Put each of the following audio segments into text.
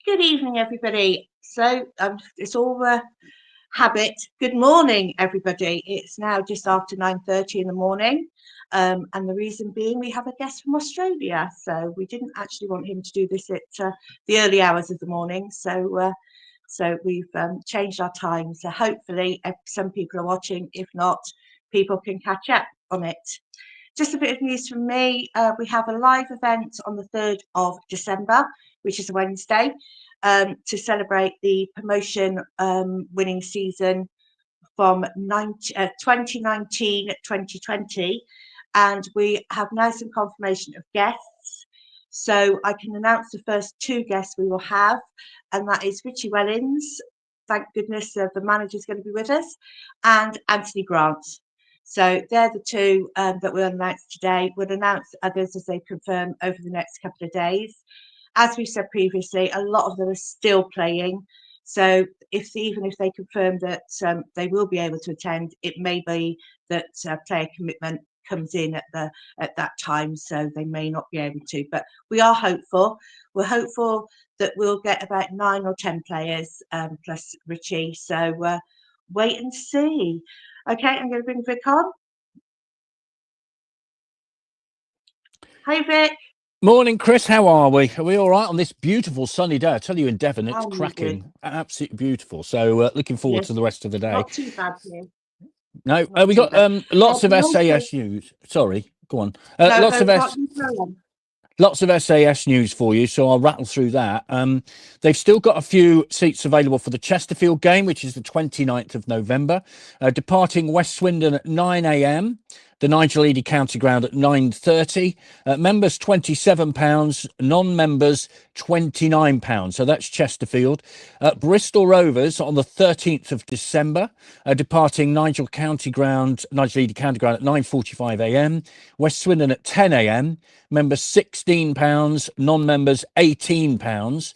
Good evening, everybody. So it's all a habit. Good morning, everybody. It's now just after 9:30 in the morning. And the reason being we have a guest from Australia. So we didn't actually want him to do this at the early hours of the morning. So we've changed our time. So hopefully some people are watching. If not, people can catch up on it. Just a bit of news from me. We have a live event on the 3rd of December, which is a Wednesday, to celebrate the promotion winning season from 2019-2020. And we have now some confirmation of guests. So I can announce the first two guests we will have, and that is Richie Wellens. Thank goodness the manager's going to be with us, and Anthony Grant. So they're the two that we'll announce today. We'll announce others as they confirm over the next couple of days. As we said previously, a lot of them are still playing. So even if they confirm that they will be able to attend, it may be that player commitment comes in at that time, so they may not be able to. But we are hopeful. We're hopeful that we'll get about 9 or 10 players plus Richie. So wait and see. Okay, I'm going to bring Vic on. Hi, Vic. Morning, Chris. How are we? Are we all right on this beautiful sunny day? I tell you, in Devon, it's cracking. Good. Absolutely beautiful. So looking forward to the rest of the day. Not too bad here. No, we got lots of SAS news. Sorry, go on. Lots of SAS news for you, so I'll rattle through that. They've still got a few seats available for the Chesterfield game, which is the 29th of November. Departing West Swindon at 9 a.m. The Nigel Eady County Ground at 9:30. Members £27, non-members £29. So that's Chesterfield. Bristol Rovers on the 13th of December, departing Nigel Eady County Ground at 9:45 a.m. West Swindon at 10 a.m. Members £16, non-members £18.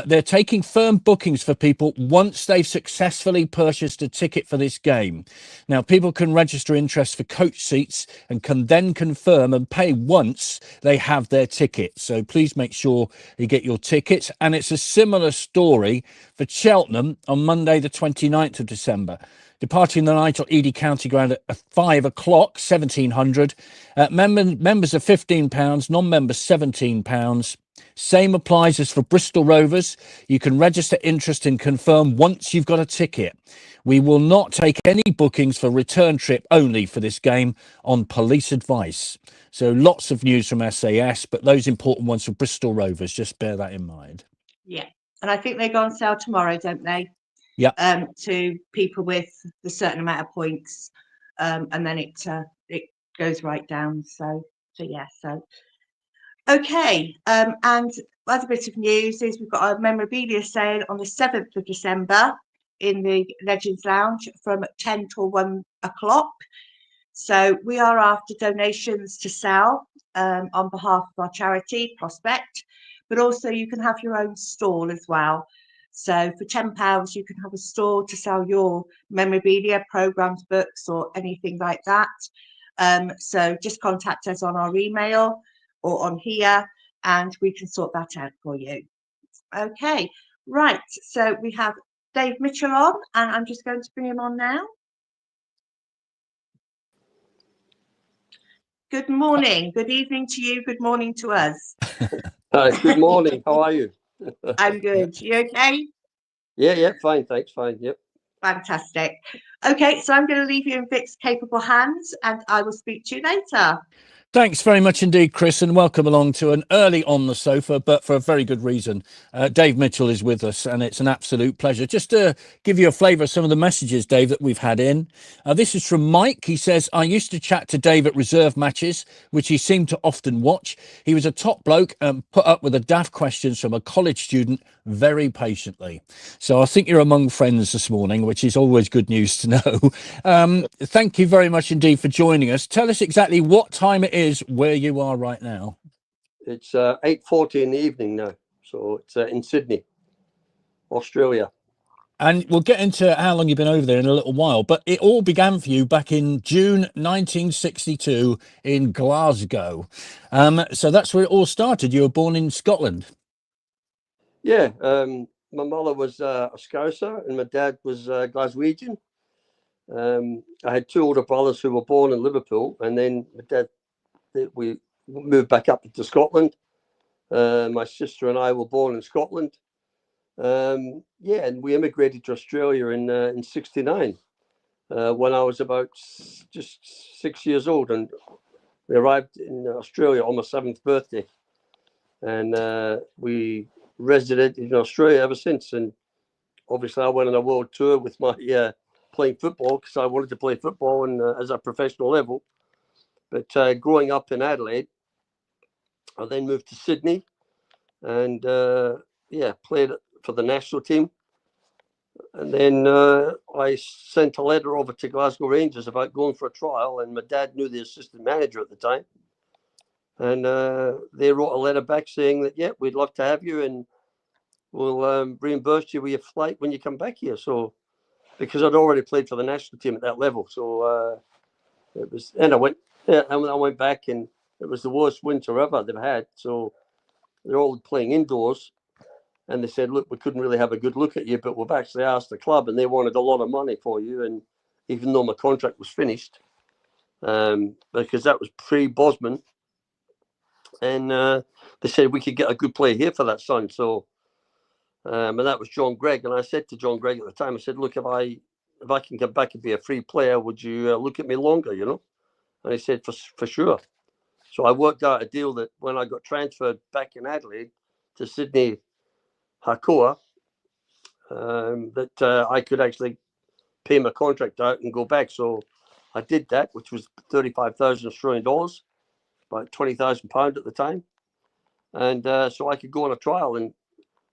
They're taking firm bookings for people once they've successfully purchased a ticket for this game. Now, people can register interest for coach seats and can then confirm and pay once they have their ticket. So please make sure you get your tickets. And it's a similar story for Cheltenham on Monday, the 29th of December. Departing the Nigel Eady County Ground at 5 o'clock, 1700. Members are £15, non-members £17. Same applies as for Bristol Rovers. You can register interest and confirm once you've got a ticket. We will not take any bookings for return trip only for this game on police advice. So lots of news from SAS, but those important ones for Bristol Rovers, just bear that in mind. Yeah, and I think they go on sale tomorrow, don't they? Yeah. To people with a certain amount of points, and then it goes right down. So. Okay, and other bit of news is we've got a memorabilia sale on the 7th of December in the Legends Lounge from 10 till 1 o'clock. So we are after donations to sell on behalf of our charity, Prospect, but also you can have your own stall as well. So for £10, you can have a stall to sell your memorabilia, programmes, books, or anything like that. So just contact us on our email or on here, and we can sort that out for you. Okay, right. So we have Dave Mitchell on, and I'm just going to bring him on now. Good morning. Good evening to you. Good morning to us. Hi, good morning. How are you? I'm good. You okay? Yeah, fine. Thanks. Fine. Yep. Fantastic. Okay, so I'm going to leave you in Vic's capable hands, and I will speak to you later. Thanks very much indeed, Chris, and welcome along to an early on the sofa, but for a very good reason. Dave Mitchell is with us, and it's an absolute pleasure. Just to give you a flavour of some of the messages, Dave, that we've had in. This is from Mike. He says, I used to chat to Dave at reserve matches, which he seemed to often watch. He was a top bloke and put up with the daft questions from a college student very patiently. So I think you're among friends this morning, which is always good news to know. Thank you very much indeed for joining us. Tell us exactly what time it is where you are right now. It's 8:40 in the evening now, so it's in Sydney, Australia. And we'll get into how long you've been over there in a little while, but it all began for you back in June 1962 in Glasgow. So that's where it all started. You were born in Scotland. Yeah, my mother was a Scouser and my dad was Glaswegian. I had two older brothers who were born in Liverpool, and then my dad, we moved back up to Scotland. My sister and I were born in Scotland. Yeah, and we immigrated to Australia in '69 when I was about just 6 years old, and we arrived in Australia on my 7th birthday, and we resided in Australia ever since. And obviously, I went on a world tour with my playing football because I wanted to play football and as a professional level. But growing up in Adelaide, I then moved to Sydney, and played for the national team. And then I sent a letter over to Glasgow Rangers about going for a trial, and my dad knew the assistant manager at the time. And they wrote a letter back saying that, yeah, we'd love to have you, and we'll reimburse you with your flight when you come back here. So, because I'd already played for the national team at that level, so it was, and I went back, and it was the worst winter ever they've had. So they're all playing indoors. And they said, look, we couldn't really have a good look at you, but we've actually asked the club and they wanted a lot of money for you. And even though my contract was finished, because that was pre-Bosman, and they said we could get a good player here for that son. So, and that was John Gregg. And I said to John Gregg at the time, I said, look, if I can come back and be a free player, would you look at me longer, you know? And he said, for sure. So I worked out a deal that when I got transferred back in Adelaide to Sydney Hakoah, that I could actually pay my contract out and go back. So I did that, which was 35,000 Australian dollars, about £20,000 at the time. And so I could go on a trial. And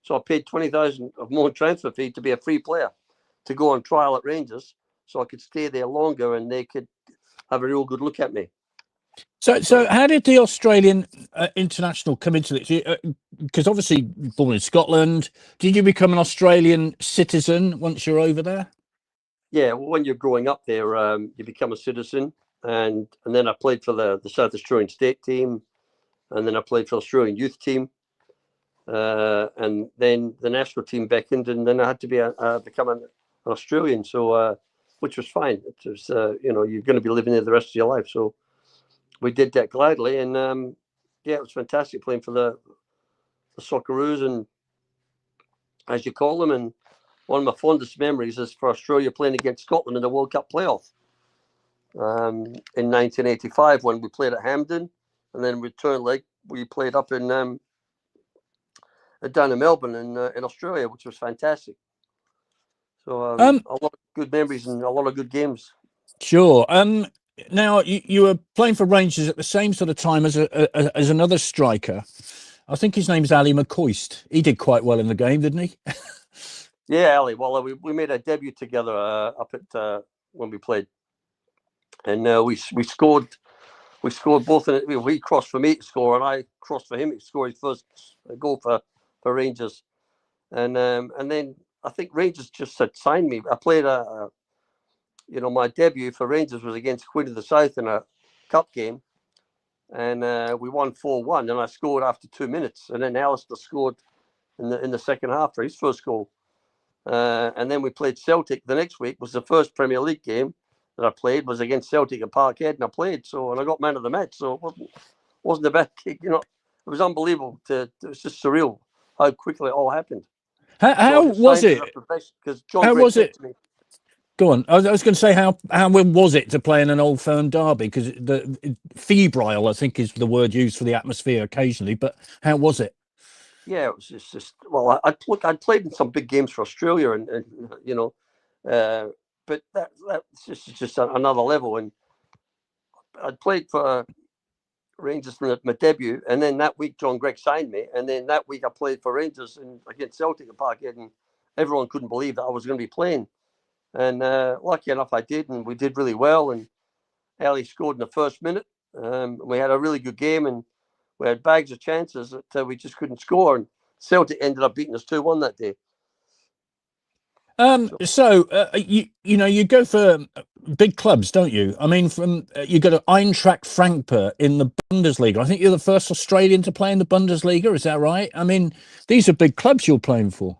so I paid 20,000 of my own transfer fee to be a free player, to go on trial at Rangers, so I could stay there longer and they could have a real good look at me. So how did the Australian international come into this? Because obviously born in Scotland, did you become an Australian citizen once you're over there? Yeah, well, when you're growing up there, you become a citizen, and then I played for the South Australian state team, and then I played for the Australian youth team, and then the national team beckoned, and then I had to become an Australian. So, which was fine. It was, you're going to be living there the rest of your life. So we did that gladly, and it was fantastic playing for the Socceroos, and as you call them. And one of my fondest memories is for Australia playing against Scotland in the World Cup playoff in 1985 when we played at Hampden, and then return leg we played up in down in Melbourne in Australia, which was fantastic. So a lot of good memories and a lot of good games. Sure. Now you were playing for Rangers at the same sort of time as another striker. I think his name's Ali McCoist. He did quite well in the game, didn't he? Yeah, Ali. Well, we made a debut together up at when we played, and we scored. We scored both in it. He crossed for me to score, and I crossed for him to score his first goal for Rangers. And then I think Rangers just had signed me. I played my debut for Rangers was against Queen of the South in a cup game, and we won 4-1. And I scored after 2 minutes, and then Alistair scored in the second half for his first goal. And then we played Celtic the next week. Was the first Premier League game that I played, was against Celtic at Parkhead, and I played. So, and I got man of the match. So it wasn't a bad kick, you know. It was unbelievable. It was just surreal how quickly it all happened. How was it? Because John How Gregg was said it? to me, Go on. I was going to say how was it to play in an Old Firm derby? Because the febrile, I think, is the word used for the atmosphere occasionally. But how was it? yeah, it was just well, I'd played in some big games for Australia, and but that's just another level. And I'd played for Rangers in my debut, and then that week John Gregg signed me, and then that week I played for Rangers against Celtic at Parkhead, and everyone couldn't believe that I was going to be playing. And lucky enough, I did, and we did really well. And Ali scored in the first minute. We had a really good game, and we had bags of chances that we just couldn't score. And Celtic ended up beating us 2-1 that day. You go for big clubs, don't you? I mean, from you go to Eintracht Frankfurt in the Bundesliga. I think you're the first Australian to play in the Bundesliga. Is that right? I mean, these are big clubs you're playing for.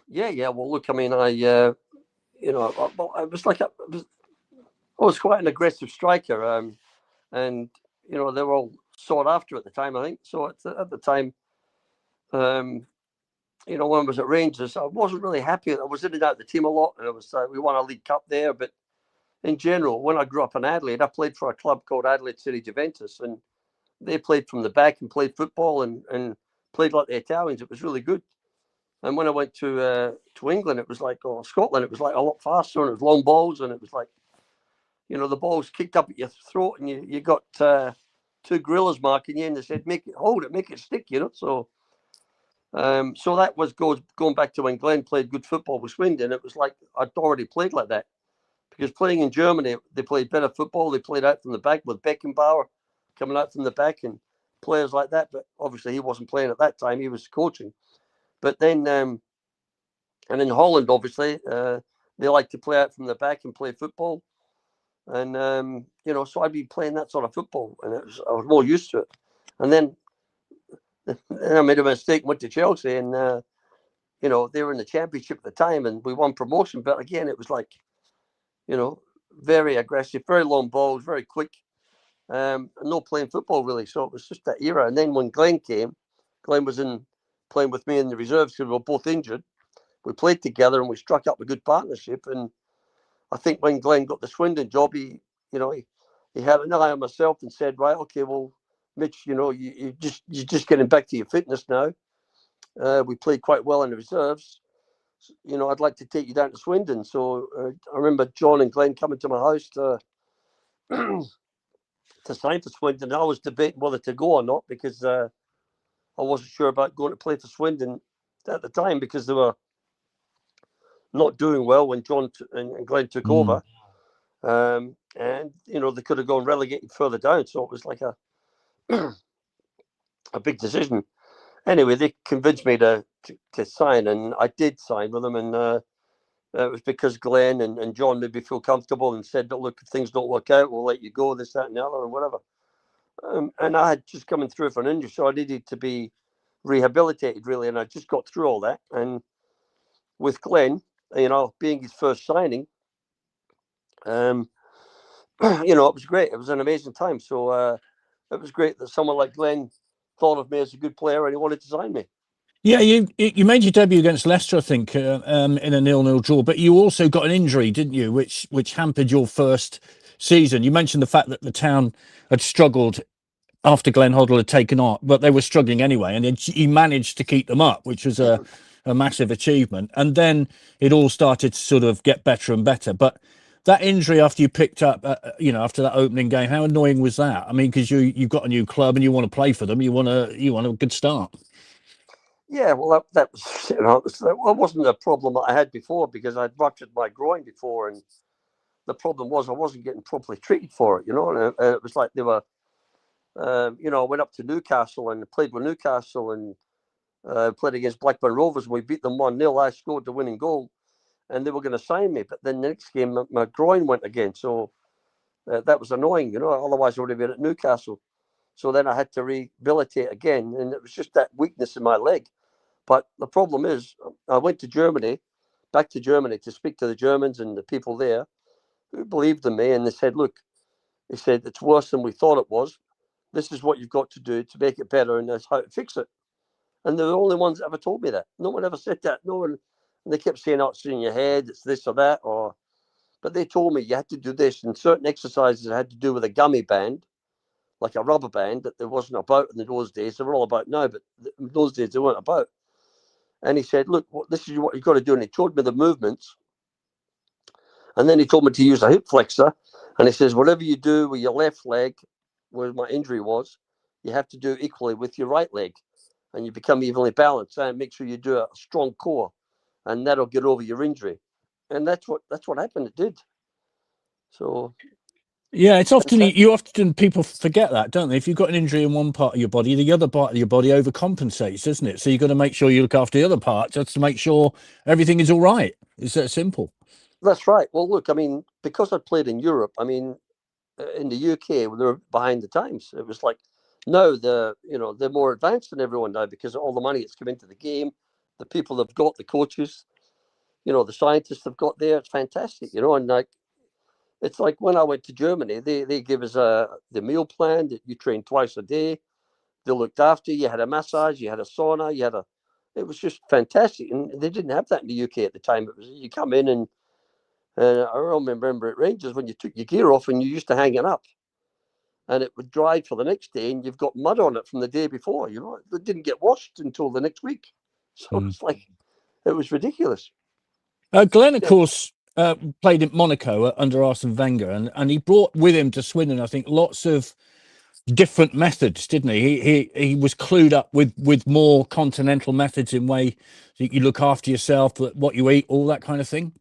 Yeah. Well, look, I mean, I was like I was quite an aggressive striker, and they were all sought after at the time. I think so. At the time, when I was at Rangers, I wasn't really happy. I was in and out of the team a lot, and it was we won a League Cup there. But in general, when I grew up in Adelaide, I played for a club called Adelaide City Juventus, and they played from the back and played football and played like the Italians. It was really good. And when I went to England, it was like, or Scotland, it was like a lot faster, and it was long balls, and it was like, the ball's kicked up at your throat, and you got two gorillas marking you, and they said, hold it, make it stick, So that was going back to when Glenn played good football with Swindon. It was like I'd already played like that, because playing in Germany, they played better football. They played out from the back with Beckenbauer coming out from the back and players like that. But obviously, he wasn't playing at that time; he was coaching. But then, and in Holland, obviously, they like to play out from the back and play football. And, so I'd be playing that sort of football, and I was more used to it. And then I made a mistake, went to Chelsea, and, they were in the Championship at the time, and we won promotion. But again, it was like, very aggressive, very long balls, very quick, and no playing football, really. So it was just that era. And then when Glenn came, Glenn was playing with me in the reserves because we were both injured. We played together, and we struck up a good partnership. And I think when Glenn got the Swindon job, he had an eye on myself and said, right, okay, well, Mitch, you're just getting back to your fitness now. We played quite well in the reserves. I'd like to take you down to Swindon. So I remember John and Glenn coming to my house to sign for Swindon. I was debating whether to go or not, because I wasn't sure about going to play for Swindon at the time, because they were not doing well when John and Glenn took over. And, they could have gone relegated further down. So it was like a big decision. Anyway, they convinced me to sign, and I did sign with them. And it was because Glenn and John made me feel comfortable and said, look, if things don't work out, we'll let you go, this, that, and the other, and whatever. And I had just coming through for an injury, so I needed to be rehabilitated, really. And I just got through all that. And with Glenn, being his first signing, it was great. It was an amazing time. So it was great that someone like Glenn thought of me as a good player and he wanted to sign me. Yeah, you made your debut against Leicester, I think, in a 0-0 draw, but you also got an injury, didn't you, which hampered your first season. You mentioned the fact that the town had struggled after Glenn Hoddle had taken on, but they were struggling anyway, and he managed to keep them up, which was a massive achievement. And then it all started to sort of get better and better. But that injury after you picked up, after that opening game, how annoying was that? I mean, because you've got a new club and you want to play for them, you want a good start. Yeah, well, that was, that wasn't a problem that I had before, because I'd ruptured my groin before, and the problem was I wasn't getting properly treated for it, and it was like they were, I went up to Newcastle and played with Newcastle and played against Blackburn Rovers. We beat them 1-0. I scored the winning goal, and they were going to sign me. But then the next game, my groin went again. So that was annoying, otherwise I would have been at Newcastle. So then I had to rehabilitate again, and it was just that weakness in my leg. But the problem is, I went to back to Germany to speak to the Germans and the people there who believed in me. And they said, look, it's worse than we thought it was. This is what you've got to do to make it better, and that's how to fix it. And they're the only ones that ever told me that. No one ever said that. No one. And they kept saying, oh, it's in your head, it's this or that. But they told me you had to do this, and certain exercises had to do with a gummy band, like a rubber band, that there wasn't about in those days. They were all about now, but in those days they weren't about. And he said, look, this is what you've got to do. And he showed me the movements. And then he told me to use a hip flexor. And he says, whatever you do with your left leg, where my injury was, you have to do equally with your right leg. And you become evenly balanced. And make sure you do a strong core. And that'll get over your injury. And that's what happened. It did. So... yeah, it's often people forget that, don't they? If you've got an injury in one part of your body, the other part of your body overcompensates, isn't it? So you've got to make sure you look after the other part just to make sure everything is all right. It's that simple. That's right. Well, look, I mean, because I played in Europe, I mean, in the UK, they were behind the times. It was like now they're more advanced than everyone now because of all the money that's come into the game, the people they've got, the coaches, the scientists they've got there. It's fantastic, and like it's like when I went to Germany, they give us the meal plan that you train twice a day. They looked after you. You had a massage, you had a sauna, it was just fantastic, and they didn't have that in the UK at the time. It was you come in and I remember at Rangers when you took your gear off and you used to hang it up, and it would dry for the next day, and you've got mud on it from the day before. It didn't get washed until the next week, so it's like it was ridiculous. Glenn, of course, played in Monaco under Arsene Wenger, and he brought with him to Swindon, I think, lots of different methods, didn't he? He was clued up with more continental methods in way that you look after yourself, what you eat, all that kind of thing.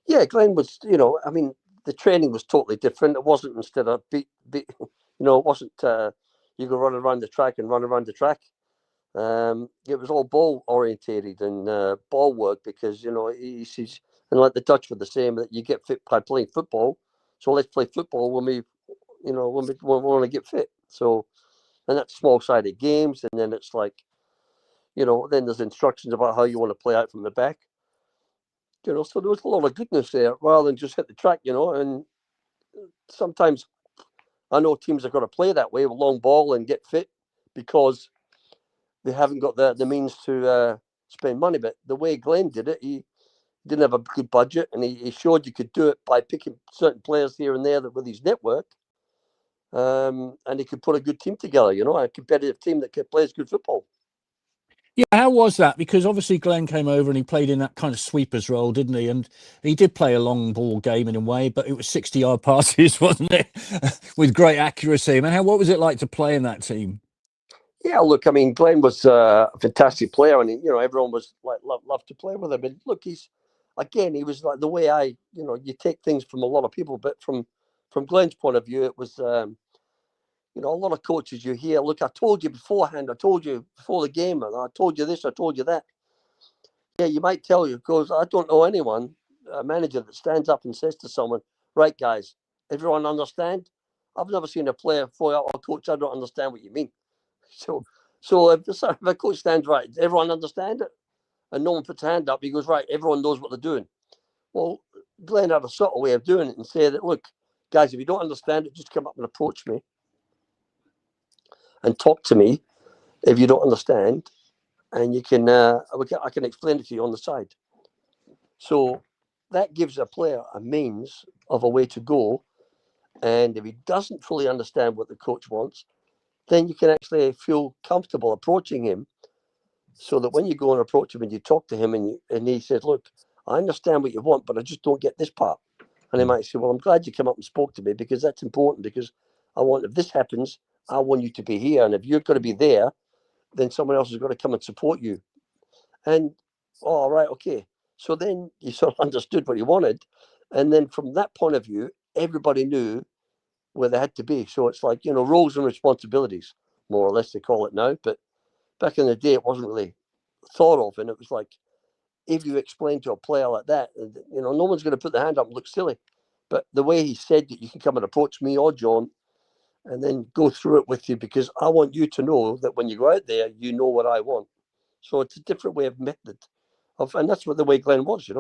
Yeah, Glenn was, I mean, the training was totally different. It wasn't instead of it wasn't you go run around the track and run around the track. It was all ball orientated and ball work because he sees, and like the Dutch were the same, that you get fit by playing football. So let's play football when we want to get fit. So, and that's small sided games, and then it's like, then there's instructions about how you want to play out from the back. So there was a lot of goodness there rather than just hit the track, and sometimes I know teams have got to play that way with long ball and get fit because they haven't got the means to spend money. But the way Glenn did it, he didn't have a good budget, and he showed you could do it by picking certain players here and there with his network, and he could put a good team together, a competitive team that plays good football. Yeah, how was that? Because obviously Glenn came over and he played in that kind of sweepers role, didn't he? And he did play a long ball game in a way, but it was 60-yard passes, wasn't it? With great accuracy. Man, what was it like to play in that team? Yeah, look, I mean, Glenn was a fantastic player, and everyone was like loved to play with him. And look, he was like the way you take things from a lot of people, but from Glenn's point of view, it was a lot of coaches you hear, look, I told you beforehand, I told you before the game, and I told you this, I told you that. Yeah, you might tell you, because I don't know anyone, a manager that stands up and says to someone, right, guys, everyone understand? I've never seen a player for oh, coach, I don't understand what you mean. So if a coach stands right, everyone understand it? And no one puts a hand up, he goes, right, everyone knows what they're doing. Well, Glenn had a subtle way of doing it and say that, look, guys, if you don't understand it, just come up and approach me and talk to me if you don't understand, and you can I can explain it to you on the side. So that gives a player a means of a way to go, and if he doesn't fully understand what the coach wants, then you can actually feel comfortable approaching him, so that when you go and approach him and you talk to him and he says, look, I understand what you want, but I just don't get this part. And he might say, well, I'm glad you came up and spoke to me, because that's important, because I want, if this happens, I want you to be here. And if you're going to be there, then someone else has got to come and support you. And, all right, okay. So then you sort of understood what he wanted. And then from that point of view, everybody knew where they had to be. So it's like, roles and responsibilities, more or less they call it now. But back in the day, it wasn't really thought of. And it was like, if you explain to a player like that, no one's going to put their hand up and look silly. But the way he said that you can come and approach me or John and then go through it with you, because I want you to know that when you go out there, you know what I want. So it's a different way of method. And that's what the way Glenn was, He,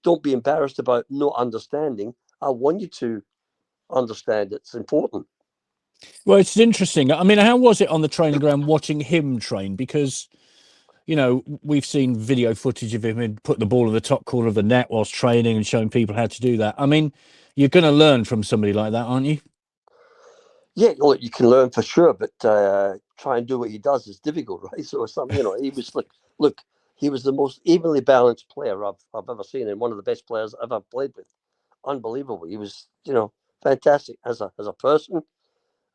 don't be embarrassed about not understanding. I want you to understand. It's important. Well, it's interesting. I mean, how was it on the training ground watching him train? Because we've seen video footage of him put the ball in the top corner of the net whilst training and showing people how to do that. I mean, you're going to learn from somebody like that, aren't you? Yeah, look, you can learn for sure, but try and do what he does is difficult, right? So he was look, he was the most evenly balanced player I've ever seen, and one of the best players I've ever played with. Unbelievable. He was, fantastic as a person,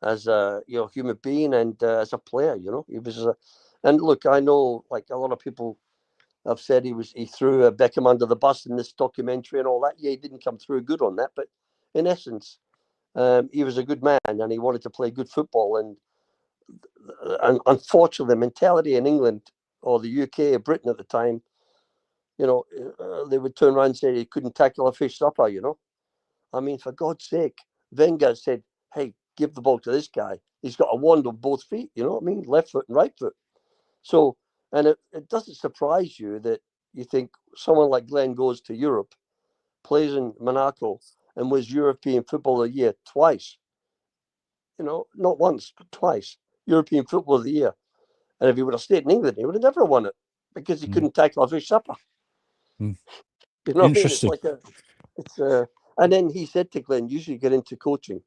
as a human being, and as a player. He was and look, I know, like a lot of people have said, he threw Beckham under the bus in this documentary and all that. Yeah, he didn't come through good on that, but in essence, he was a good man and he wanted to play good football. And unfortunately, the mentality in England or the UK or Britain at the time, you know, they would turn around and say he couldn't tackle a fish supper, you know. I mean, for God's sake, Wenger said, hey, give the ball to this guy. He's got a wand on both feet, you know what I mean? Left foot and right foot. So, and it doesn't surprise you that you think someone like Glenn goes to Europe, plays in Monaco, and was European Footballer of the Year twice. You know, not once, but twice. European Footballer of the Year. And if he would have stayed in England, he would have never won it because he couldn't tackle a fish supper. Mm. You know what I mean? Interesting. And then he said to Glenn, usually get into coaching.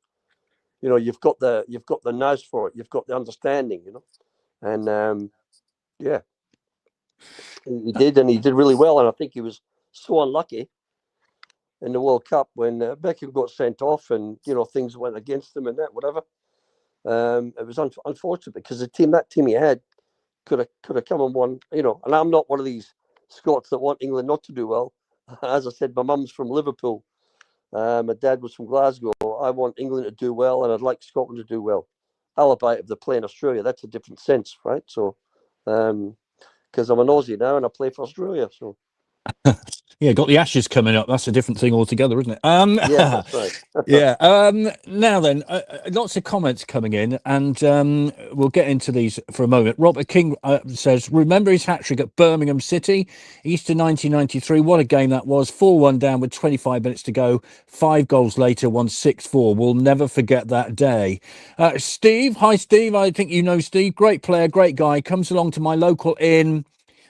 You know, you've got the nous for it. You've got the understanding, you know. And yeah, he did, and he did really well. And I think he was so unlucky in the World Cup when Beckham got sent off, and you know things went against him and that whatever. It was unfortunate because that team he had could have come and won. You know, and I'm not one of these Scots that want England not to do well. As I said, my mum's from Liverpool. My dad was from Glasgow. I want England to do well, and I'd like Scotland to do well. Albeit if they play in Australia, that's a different sense, right? So, because I'm an Aussie now and I play for Australia, so. Yeah, got the Ashes coming up. That's a different thing altogether, isn't it? Yeah, that's right. Yeah. Now then, lots of comments coming in, and we'll get into these for a moment. Robert King says, remember his hat-trick at Birmingham City, Easter 1993. What a game that was. 4-1 down with 25 minutes to go. 5 goals later, won 6-4. We'll never forget that day. Steve, hi Steve. I think you know Steve. Great player, great guy. Comes along to my local in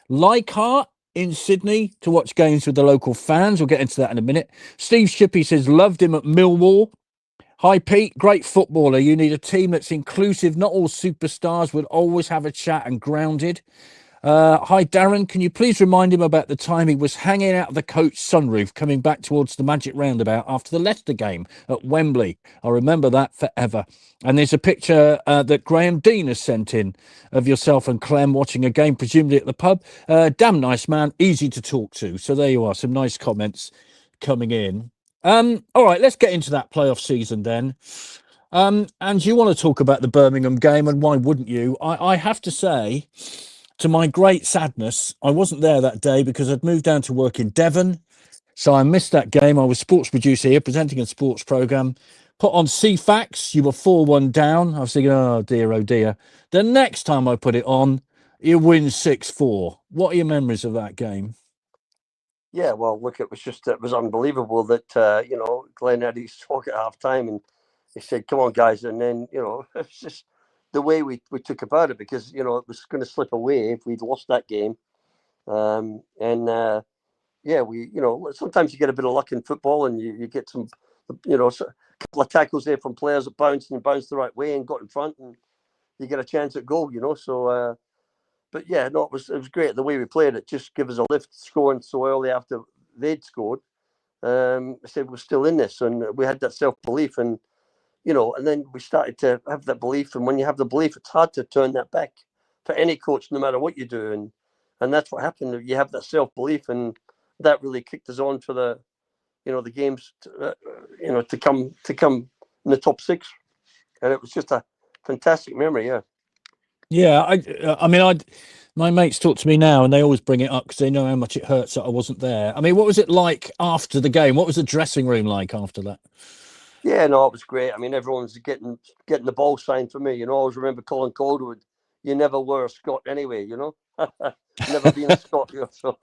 Leichhardt in Sydney to watch games with the local fans. We'll get into that in a minute. Steve Shippey says, loved him at Millwall. Hi, Pete. Great footballer. You need a team that's inclusive. Not all superstars, would always have a chat and grounded. Hi, Darren. Can you please remind him about the time he was hanging out of the coach sunroof coming back towards the Magic Roundabout after the Leicester game at Wembley? I remember that forever. And there's a picture that Graham Dean has sent in of yourself and Clem watching a game, presumably at the pub. Damn nice man, easy to talk to. So there you are, some nice comments coming in. All right, let's get into that playoff season then. And you want to talk about the Birmingham game, and why wouldn't you? I have to say, to my great sadness, I wasn't there that day because I'd moved down to work in Devon. So I missed that game. I was sports producer here, presenting a sports programme. Put on CFAX, you were 4-1 down. I was thinking, oh dear. The next time I put it on, you win 6-4. What are your memories of that game? Yeah, well, look, it was unbelievable that, you know, Glenn had his talk at half time and he said, come on, guys. And then, you know, it was just the way we took about it because, you know, it was going to slip away if we'd lost that game. Yeah, you know, sometimes you get a bit of luck in football and you get some, you know, a couple of tackles there from players that bounced the right way and got in front and you get a chance at goal, you know. So, but yeah, no, it was great the way we played it. Just give us a lift, scoring so early after they'd scored. I said we're still in this, and we had that self belief, and you know, and then we started to have that belief. And when you have the belief, it's hard to turn that back for any coach, no matter what you do. And that's what happened. You have that self belief, and that really kicked us on for the, you know, the games, you know, to come in the top 6, and it was just a fantastic memory. Yeah. Yeah, I mean, my mates talk to me now, and they always bring it up because they know how much it hurts that I wasn't there. I mean, what was it like after the game? What was the dressing room like after that? Yeah, no, it was great. I mean, everyone's getting the ball signed for me. You know, I always remember Colin Coldwood. You never were a Scot anyway. You know, never been a Scot. You know, so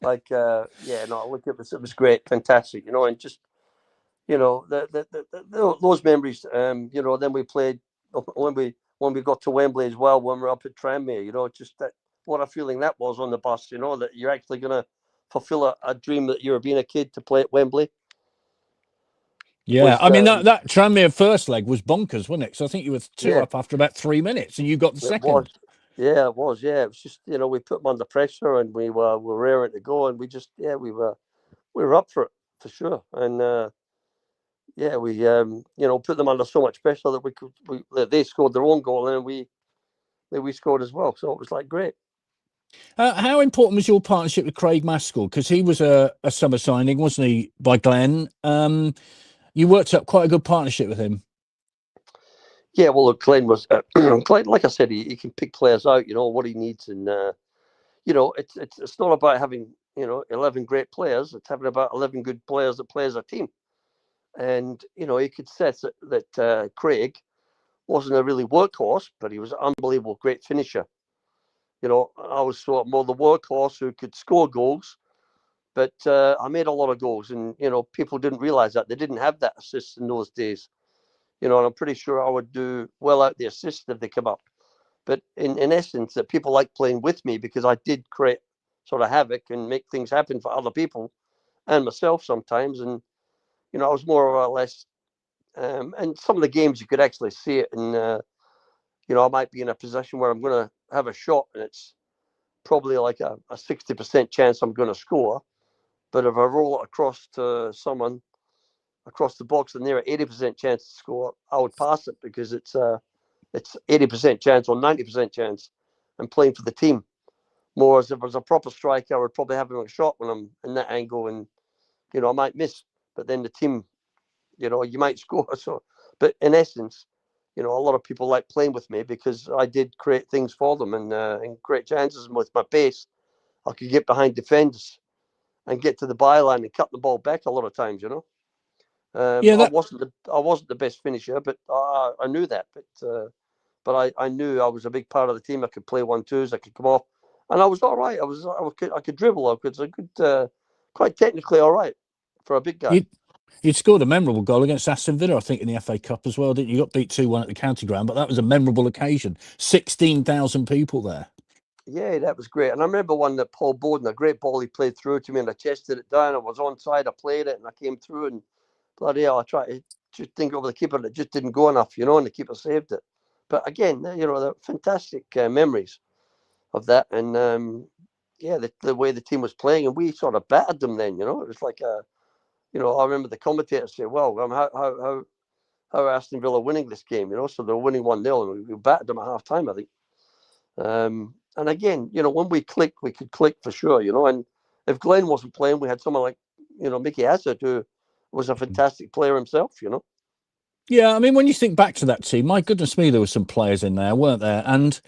like, yeah, no, look, it was great, fantastic. You know, and just, you know, those memories. You know, then we played when we got to Wembley as well. When we were up at Tranmere, you know, just that what a feeling that was on the bus. You know, that you're actually gonna fulfill a dream that you were being a kid to play at Wembley. Yeah, I mean that Tranmere first leg was bonkers, wasn't it? So I think you were 2 up after about 3 minutes, and you got the second. Was. Yeah, it was. Yeah, it was just, you know, we put them under pressure, and we were raring to go, and we just, yeah, we were up for it for sure, and yeah, we you know, put them under so much pressure that they scored their own goal, and we scored as well. So it was like great. How important was your partnership with Craig Maskell? Because he was a summer signing, wasn't he, by Glenn? You worked up quite a good partnership with him. Yeah, well, look, Glenn was, Glenn, like I said, he can pick players out, you know, what he needs. And, you know, it's not about having 11 great players. It's having about 11 good players that play as a team. And, you could say that Craig wasn't a really workhorse, but he was an unbelievable great finisher. I was sort of more the workhorse who could score goals, but I made a lot of goals, and people didn't realize that they didn't have that assist in those days. And I'm pretty sure I would do well out the assist if they come up. But in essence, that people like playing with me because I did create sort of havoc and make things happen for other people and myself sometimes. And I was more or less, and some of the games you could actually see it, and I might be in a position where I'm going to have a shot, and it's probably like a 60% chance I'm going to score. But if I roll it across to someone across the box and they're at 80% chance to score, I would pass it because it's 80% chance or 90% chance I'm playing for the team. More as if I was a proper striker, I would probably have a shot when I'm in that angle, and I might miss, but then the team, you might score. So, but in essence, a lot of people like playing with me because I did create things for them and create chances. And with my pace, I could get behind defenders and get to the byline and cut the ball back a lot of times. Yeah, I wasn't the best finisher, but I knew that. But I knew I was a big part of the team. I could play 1-2s. I could come off, and I was all right. I could dribble. I could quite technically all right for a big guy. you'd scored a memorable goal against Aston Villa, I think, in the FA Cup as well, didn't you? You got beat 2-1 at the County Ground, but that was a memorable occasion. 16,000 people there. Yeah, that was great. And I remember one that Paul Bowden, a great ball he played through to me, and I chested it down. I was onside. I played it, and I came through, and bloody hell, I tried to just think over the keeper, and it just didn't go enough, and the keeper saved it. But again, they're fantastic memories of that. And the way the team was playing, and we sort of battered them then. It was like I remember the commentator saying, "Well, how are Aston Villa winning this game?" So they're winning 1-0, and we battered them at half time, I think. And again, when we clicked, we could click for sure. And if Glenn wasn't playing, we had someone like Mickey Hazard, who was a fantastic player himself. Yeah, I mean, when you think back to that team, my goodness me, there were some players in there, weren't there? And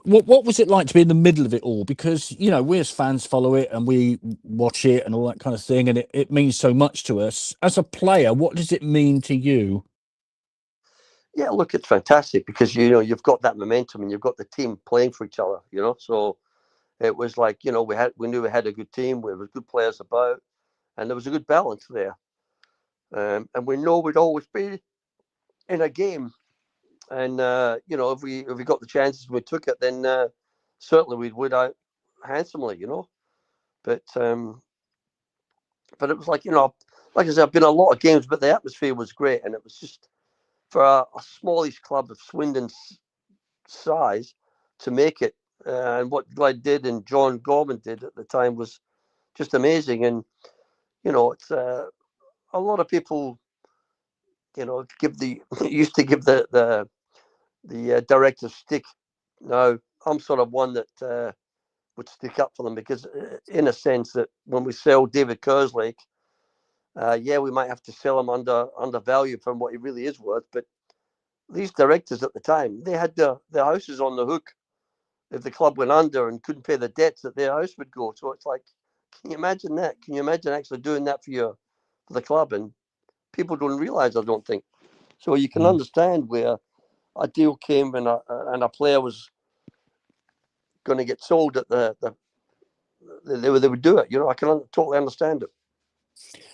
what was it like to be in the middle of it all? Because we as fans follow it and we watch it and all that kind of thing, and it means so much to us. As a player, what does it mean to you? Yeah, look, it's fantastic because you've got that momentum and you've got the team playing for each other. So it was like we knew we had a good team, there was good players about, and there was a good balance there. And we know we'd always be in a game, and if we got the chances, we took it, then certainly we'd win out handsomely. But it was like like I said, I've been a lot of games, but the atmosphere was great, and it was just for a smallish club of Swindon's size to make it, and what Glenn did and John Gorman did at the time was just amazing. And it's a lot of people used to give the directors stick. Now I'm sort of one that would stick up for them because, in a sense, that when we sell David Kerslake, we might have to sell him undervalue from what he really is worth. But these directors at the time, they had their houses on the hook. If the club went under and couldn't pay the debts, that their house would go. So it's like, can you imagine that? Can you imagine actually doing that for the club? And people don't realise, I don't think. So you can understand where a deal came and a player was going to get sold at they would do it. I can totally understand it.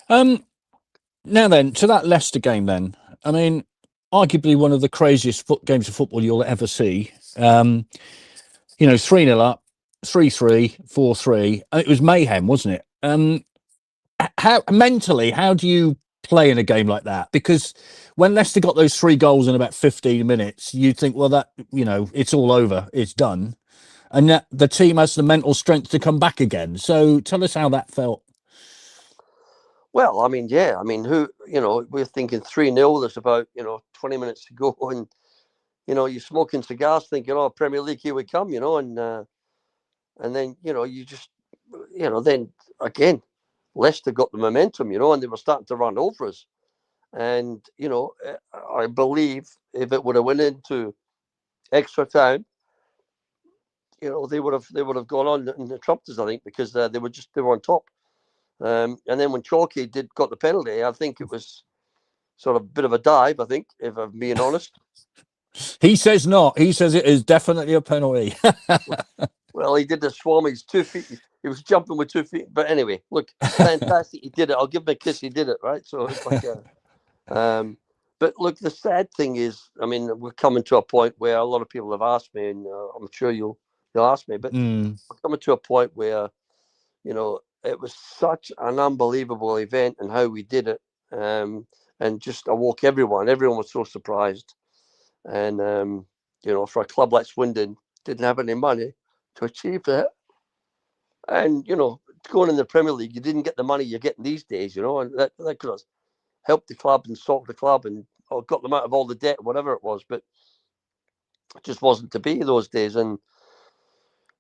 Now then, to that Leicester game then. I mean, arguably one of the craziest games of football you'll ever see. 3-0 up, 3-3, 4-3. It was mayhem, wasn't it? How do you play in a game like that? Because when Leicester got those 3 goals in about 15 minutes, you think, well, that it's all over, it's done, and that the team has the mental strength to come back again. So tell us how that felt. Well, I mean, yeah, I mean, we're thinking 3-0. There's about 20 minutes to go, and you're smoking cigars, thinking, "Oh, Premier League, here we come," and then you just then again, Leicester got the momentum, and they were starting to run over us, and I believe if it would have went into extra time, they would have gone on and trumped us, I think, because they were on top. And then when Chalky got the penalty, I think it was sort of a bit of a dive, I think, if I'm being honest. He says not. He says it is definitely a penalty. Well, he did the swarm. He's 2 feet. He was jumping with 2 feet. But anyway, look, fantastic. He did it. I'll give him a kiss. He did it, right? So it's like but look, the sad thing is, I mean, we're coming to a point where a lot of people have asked me, and I'm sure you'll ask me, but we're coming to a point where, it was such an unbelievable event and how we did it. And just awoke everyone. Everyone was so surprised. And, for a club like Swindon, didn't have any money to achieve that. And, going in the Premier League, you didn't get the money you're getting these days, and that could have helped the club and solved the club and got them out of all the debt, whatever it was. But it just wasn't to be those days. And,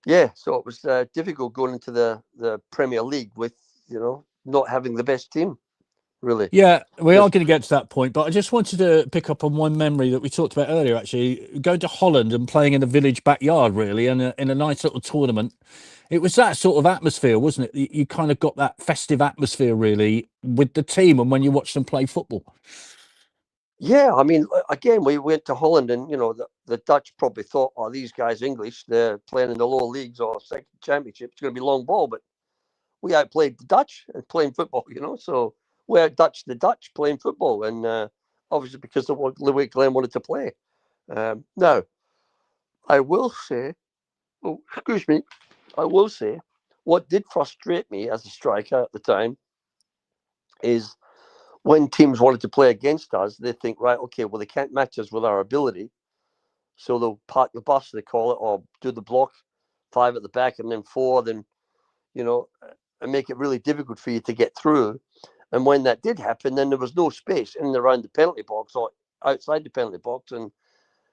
yeah, so it was difficult going into the Premier League with, not having the best team. Really. Yeah, we are going to get to that point, but I just wanted to pick up on one memory that we talked about earlier, actually, going to Holland and playing in the village backyard, really, and in a nice little tournament. It was that sort of atmosphere, wasn't it? You kind of got that festive atmosphere, really, with the team and when you watched them play football. Yeah, I mean, again, we went to Holland and, the Dutch probably thought, oh, these guys English, they're playing in the lower leagues or second championship. It's going to be long ball, but we outplayed the Dutch and playing football, so we out-Dutched the Dutch playing football, and obviously because of what Louis Glenn wanted to play. Now, I will say, what did frustrate me as a striker at the time is when teams wanted to play against us, they think, right, okay, well, they can't match us with our ability, so they'll park the bus, they call it, or do the block, 5 at the back and then 4, then, and make it really difficult for you to get through. And when that did happen, then there was no space in and around the penalty box or outside the penalty box. And,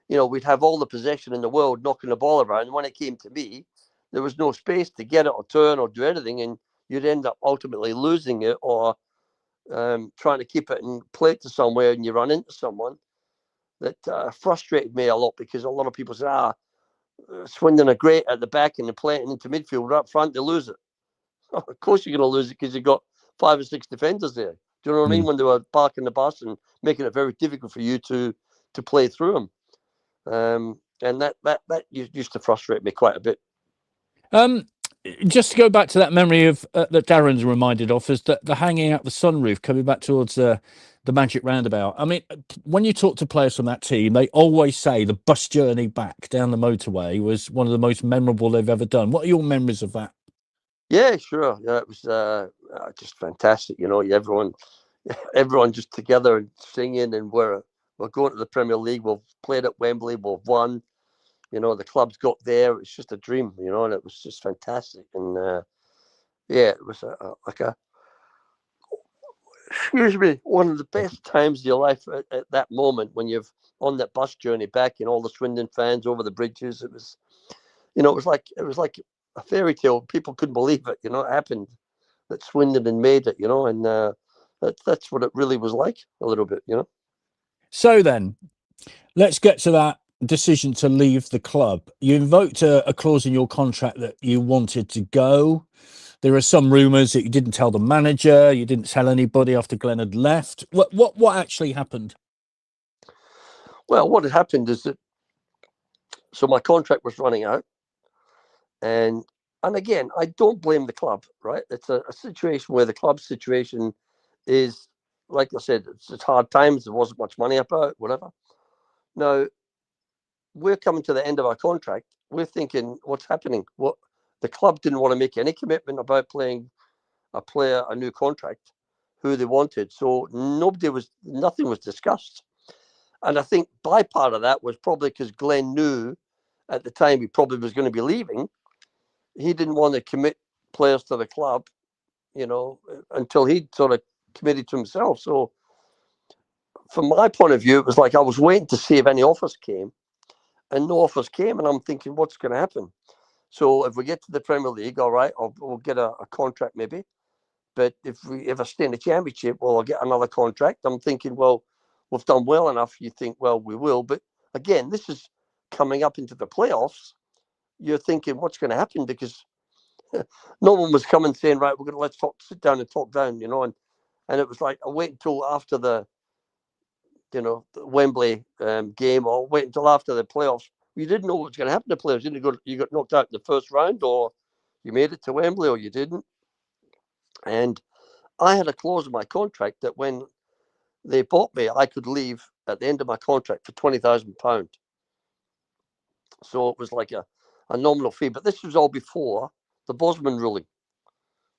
we'd have all the possession in the world knocking the ball around. And when it came to me, there was no space to get it or turn or do anything. And you'd end up ultimately losing it or trying to keep it and play it to somewhere and you run into someone. That frustrated me a lot because a lot of people say, Swindon are great at the back and they're playing into midfield. Right up front, they lose it. Oh, of course you're going to lose it because you've got 5 or 6 defenders there. Do you know what I mean? When they were parking the bus and making it very difficult for you to play through them. And that used to frustrate me quite a bit. Just to go back to that memory of that Darren's reminded of, is that the hanging out the sunroof, coming back towards the Magic Roundabout. I mean, when you talk to players from that team, they always say the bus journey back down the motorway was one of the most memorable they've ever done. What are your memories of that? Yeah, sure. Yeah, it was just fantastic. Everyone just together and singing, and we're going to the Premier League. We've played at Wembley. We've won. The club's got there. It's just a dream, and it was just fantastic. And it was one of the best times of your life at that moment when you've on that bus journey back and all the Swindon fans over the bridges. It was, it was like a fairy tale. People couldn't believe it. It happened that Swindon had made it. And that's what it really was like a little bit. So then, let's get to that decision to leave the club. You invoked a clause in your contract that you wanted to go. There are some rumours that you didn't tell the manager, you didn't tell anybody after Glenn had left. What actually happened? Well, what had happened is that so my contract was running out, and again, I don't blame the club, right? It's a situation where the club's situation is, like I said, it's hard times. There wasn't much money about, whatever. Now, we're coming to the end of our contract. We're thinking, what's happening? What the club didn't want to make any commitment about playing a player a new contract, who they wanted. So nothing was discussed. And I think by part of that was probably because Glenn knew at the time he probably was going to be leaving. He didn't want to commit players to the club, until he'd sort of committed to himself. So from my point of view, it was like I was waiting to see if any offers came, and no offers came. And I'm thinking, what's going to happen? So if we get to the Premier League, all right, we'll get a contract maybe. But if I stay in the Championship, well, I'll get another contract. I'm thinking, well, we've done well enough. You think, well, we will. But again, this is coming up into the playoffs. you're thinking, what's going to happen? Because no one was coming saying, right, we're going to sit down and talk down, and it was like, I'll wait until after the Wembley game, or wait until after the playoffs. You didn't know what was going to happen to the playoffs. You got knocked out in the first round, or you made it to Wembley, or you didn't. And I had a clause in my contract that when they bought me, I could leave at the end of my contract for £20,000. So it was like a nominal fee. But this was all before the Bosman ruling.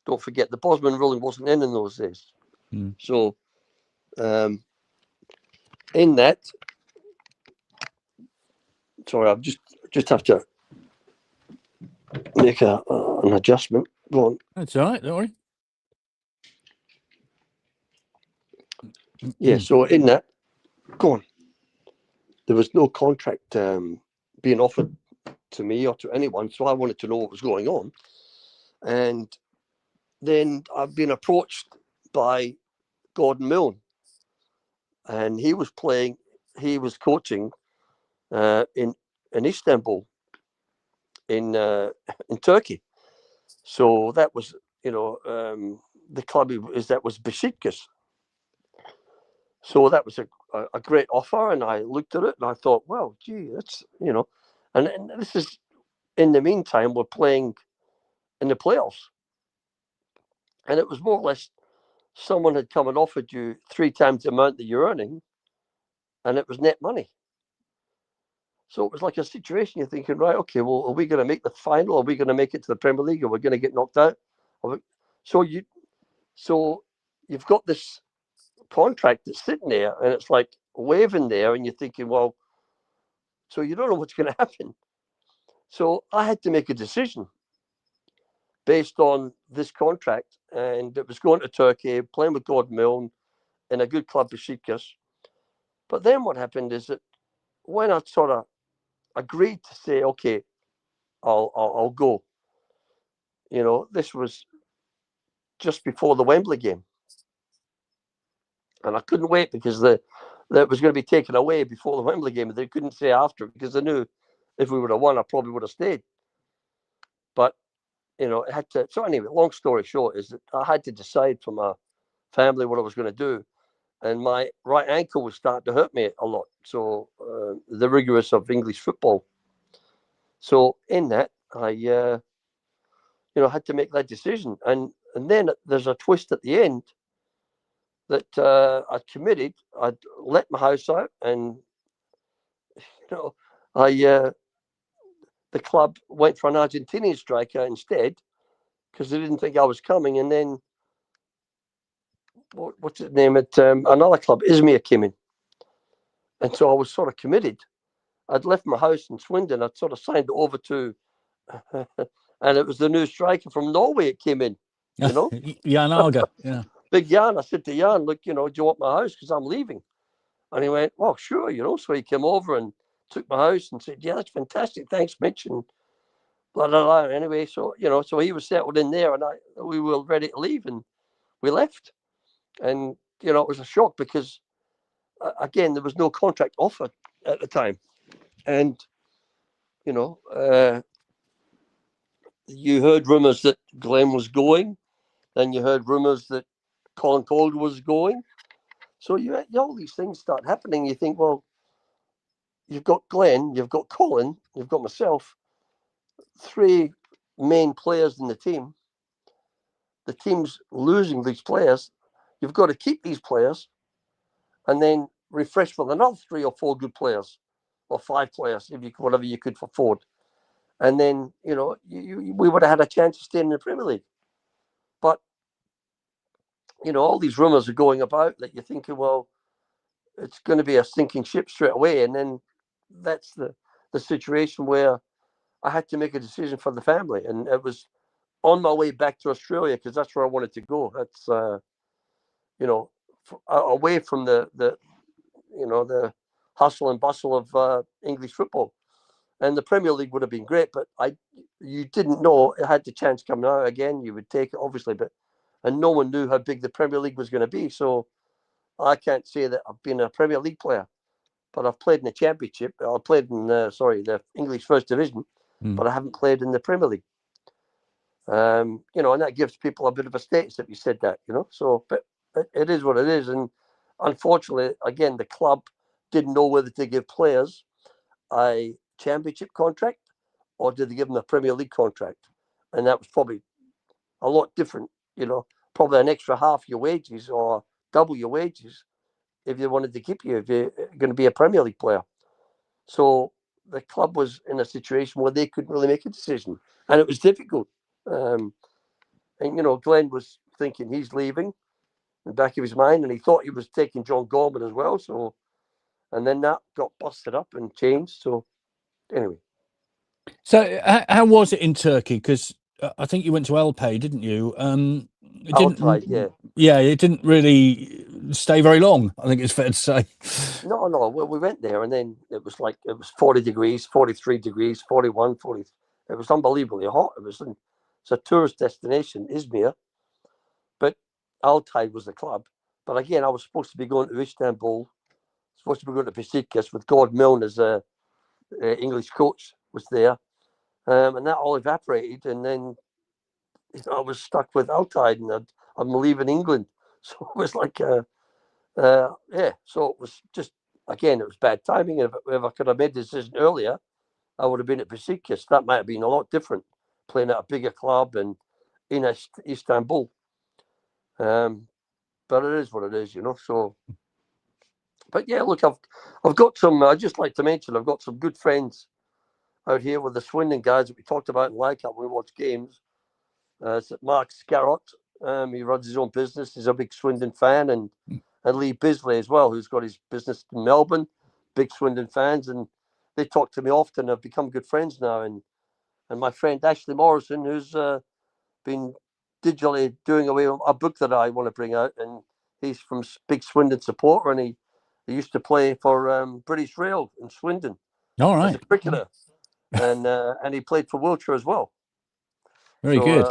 Don't forget, the Bosman ruling wasn't in those days. Mm. So in that, sorry, I've just have to make an adjustment. Go on. That's all right, don't worry. Yeah, so in that, go on. There was no contract being offered to me or to anyone, so I wanted to know what was going on. And then I've been approached by Gordon Milne, and he was coaching in Istanbul, in Turkey. So that was, the club was Besiktas. So that was a great offer, and I looked at it and I thought, well, gee, that's, and this is, in the meantime, we're playing in the playoffs. And it was more or less someone had come and offered you 3 times the amount that you're earning, and it was net money. So it was like a situation you're thinking, right, okay, well, are we going to make the final? Are we going to make it to the Premier League? Are we going to get knocked out? So you've got this contract that's sitting there, and it's like waving there, and you're thinking, well, so you don't know what's going to happen. So I had to make a decision based on this contract, and it was going to Turkey, playing with Gordon Milne in a good club, Besiktas. But then what happened is that when I sort of agreed to say, okay, I'll go, this was just before the Wembley game, and I couldn't wait because that was going to be taken away before the Wembley game. They couldn't say after, because they knew if we would have won, I probably would have stayed. But it had to. So anyway, long story short is that I had to decide for my family what I was going to do, and my right ankle was starting to hurt me a lot. So the rigorous of English football. So in that, I had to make that decision, and then there's a twist at the end that I'd committed. I'd let my house out, and the club went for an Argentinian striker instead, because they didn't think I was coming. And then what's his name at another club, Izmir, came in, and so I was sort of committed. I'd left my house in Swindon. I'd sort of signed it over to, and it was the new striker from Norway. It came in, Jan Arge, yeah. Big Jan. I said to Jan, look, do you want my house? Because I'm leaving. And he went, well, sure, So he came over and took my house and said, yeah, that's fantastic. Thanks, Mitch. And blah, blah, blah. Anyway, so, so he was settled in there, and we were ready to leave, and we left. And, it was a shock because, again, there was no contract offered at the time. And, you heard rumours that Glenn was going. Then you heard rumours that Colin Calder was going. So all these things start happening. You think, well, you've got Glenn, you've got Colin, you've got myself, 3 main players in the team. The team's losing these players. You've got to keep these players and then refresh with another 3 or 4 good players, or 5 players, whatever you could afford. And then, we would have had a chance to stay in the Premier League. But, all these rumours are going about that you're thinking, well, it's going to be a sinking ship straight away. And then that's the situation where I had to make a decision for the family. And it was on my way back to Australia, because that's where I wanted to go. That's, away from the hustle and bustle of English football. And the Premier League would have been great, but you didn't know it had the chance coming out again. You would take it, obviously, and no one knew how big the Premier League was going to be. So I can't say that I've been a Premier League player, but I've played in the Championship. I played in the English First Division, but I haven't played in the Premier League. And that gives people a bit of a status if you said that, So, but it is what it is. And unfortunately, again, the club didn't know whether to give players a championship contract or did they give them a Premier League contract. And that was probably a lot different, probably an extra half your wages or double your wages if they wanted to keep you, if you're going to be a Premier League player. So the club was in a situation where they couldn't really make a decision. And it was difficult. And Glenn was thinking he's leaving in the back of his mind, and he thought he was taking John Gorman as well. So, and then that got busted up and changed. So, anyway. So, how was it in Turkey? Because I think you went to Alpay, didn't you? Outside, yeah. Yeah, it didn't really stay very long, I think it's fair to say. No. Well, we went there, and then it was 40 degrees, 43 degrees, 41, 40. It was unbelievably hot. It's a tourist destination, Izmir. But Altay was the club. But again, I was supposed to be going to Istanbul, supposed to be going to Besiktas with Gordon Milne as a English coach was there. And that all evaporated. And then I was stuck with Altay, and I'm leaving England. So it was like, so it was just, again, it was bad timing. If I could have made the decision earlier, I would have been at Besiktas. That might have been a lot different, playing at a bigger club and in Istanbul. But it is what it is, So, but yeah, look, I've got some. I just like to mention I've got some good friends out here with the Swindon guys that we talked about in Leichhardt when we watch games. It's Mark Scarrott. He runs his own business. He's a big Swindon fan, and Lee Bisley as well, who's got his business in Melbourne. Big Swindon fans, and they talk to me often. I've become good friends now, and my friend Ashley Morrison, who's been digitally doing away with a book that I want to bring out, and he's from big Swindon supporter, and he used to play for British Rail in Swindon as a cricketer, and he played for Wiltshire as well. Very good.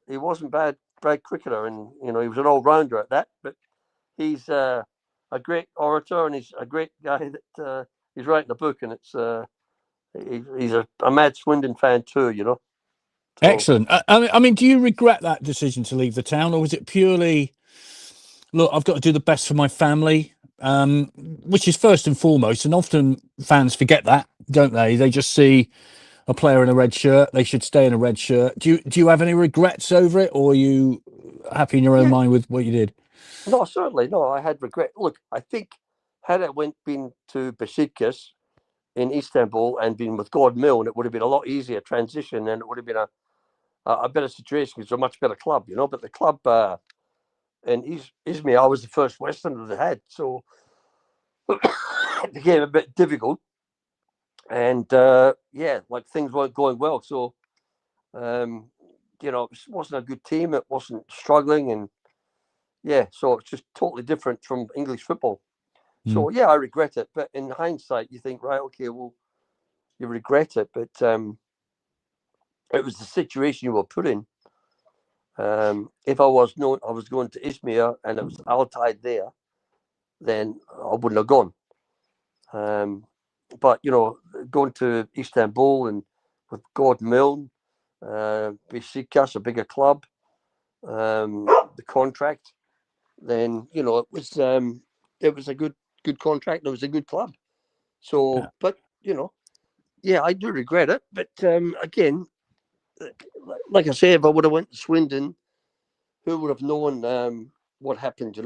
He wasn't bad cricketer, and he was an all-rounder at that. But he's a great orator, and he's a great guy that he's writing a book, and it's he's a mad Swindon fan too, So, excellent. I mean, do you regret that decision to leave the town, or was it purely, look, I've got to do the best for my family, which is first and foremost, and often fans forget that, don't they? They just see a player in a red shirt, they should stay in a red shirt. Do you have any regrets over it, or are you happy in your own mind with what you did? No, certainly. No, I had regret. Look, I think had I been to Besiktas in Istanbul and been with Gordon Milne, it would have been a lot easier transition, and it would have been a better situation because it's a much better club, But the club in Izmir, I was the first Westerner they had, so it became a bit difficult. And things weren't going well. So, it wasn't a good team. It wasn't struggling, and so it's just totally different from English football. So I regret it. But in hindsight, you think, right, okay, well, you regret it, but it was the situation you were put in. If I was known I was going to Izmir and it was Altay there, then I wouldn't have gone. But going to Istanbul and with Gordon Milne, Besiktas, a bigger club, the contract, then it was a good contract. And it was a good club. So, yeah. But I do regret it. But again, like I say, if I would have went to Swindon, who would have known what happened?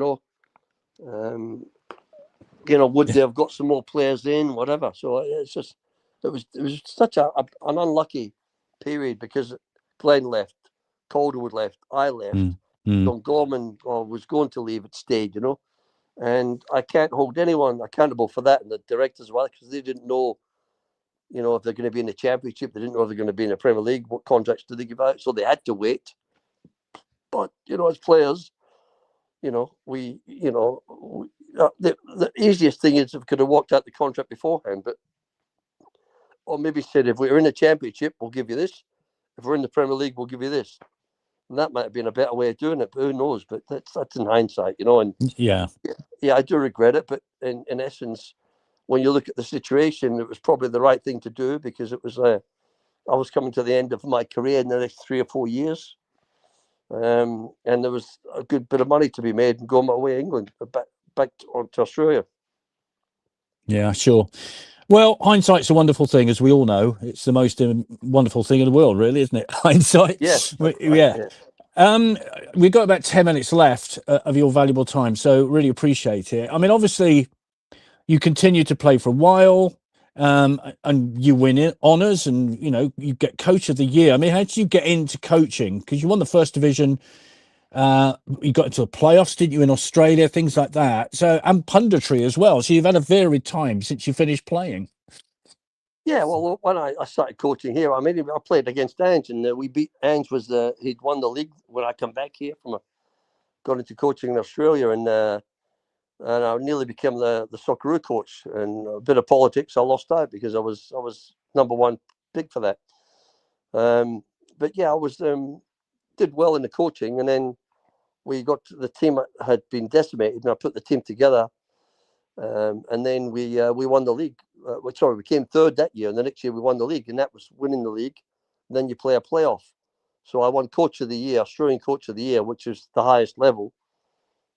Would they have got some more players in, whatever? So it's just it was such an unlucky period because Glenn left, Calderwood left, I left, John Gorman was going to leave at stage, and I can't hold anyone accountable for that, and the directors as well, because they didn't know, if they're going to be in the Championship, they didn't know if they're going to be in the Premier League, what contracts did they give out, so they had to wait. But as players, the easiest thing is if we could have walked out the contract beforehand, or maybe said, if we're in the Championship, we'll give you this. If we're in the Premier League, we'll give you this. And that might have been a better way of doing it, but who knows? But that's in hindsight, And yeah, I do regret it. But in essence, when you look at the situation, it was probably the right thing to do because it was a I was coming to the end of my career in the next 3 or 4 years. And there was a good bit of money to be made and going my way England, back to Australia. Yeah, sure. Well, hindsight's a wonderful thing, as we all know. It's the most wonderful thing in the world, really, isn't it? Hindsight. Yes. Yeah. We've got about 10 minutes left of your valuable time, so really appreciate it. I mean, obviously, you continue to play for a while, and you win honours, and you get Coach of the Year. I mean, how did you get into coaching? Because you won the First Division, you got into the playoffs, didn't you, in Australia, things like that. So, and punditry as well. So you've had a varied time since you finished playing. Yeah, well, when I started coaching here, I mean, I played against Ange, and we beat Ange. He'd won the league when I come back here got into coaching in Australia, and I nearly became the Socceroo coach. And a bit of politics, I lost out because I was number one pick for that. But yeah, I was did well in the coaching, and then we got the team had been decimated, and I put the team together, and then we won the league. We came third that year, and the next year we won the league, and that was winning the league. And then you play a playoff. So I won Coach of the Year, Australian Coach of the Year, which is the highest level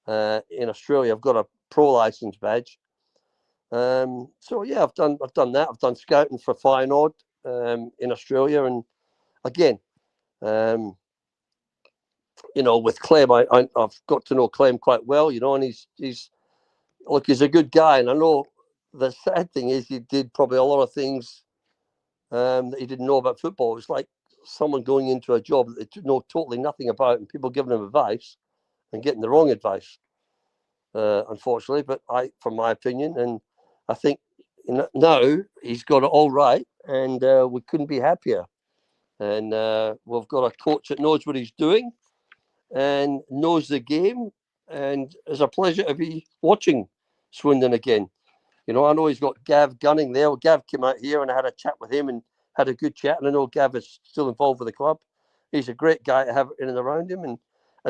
in Australia. I've got a pro license badge. So yeah, I've done that. I've done scouting for Feyenoord in Australia, and again, with Clem, I've got to know Clem quite well. And he's a good guy, and I know. The sad thing is he did probably a lot of things that he didn't know about football. It's like someone going into a job that they know totally nothing about, and people giving him advice and getting the wrong advice, unfortunately. But from my opinion, and I think now he's got it all right, and we couldn't be happier. And we've got a coach that knows what he's doing and knows the game, and it's a pleasure to be watching Swindon again. I know he's got Gav Gunning there. Well, Gav came out here and I had a chat with him and had a good chat. And I know Gav is still involved with the club. He's a great guy to have in and around him. And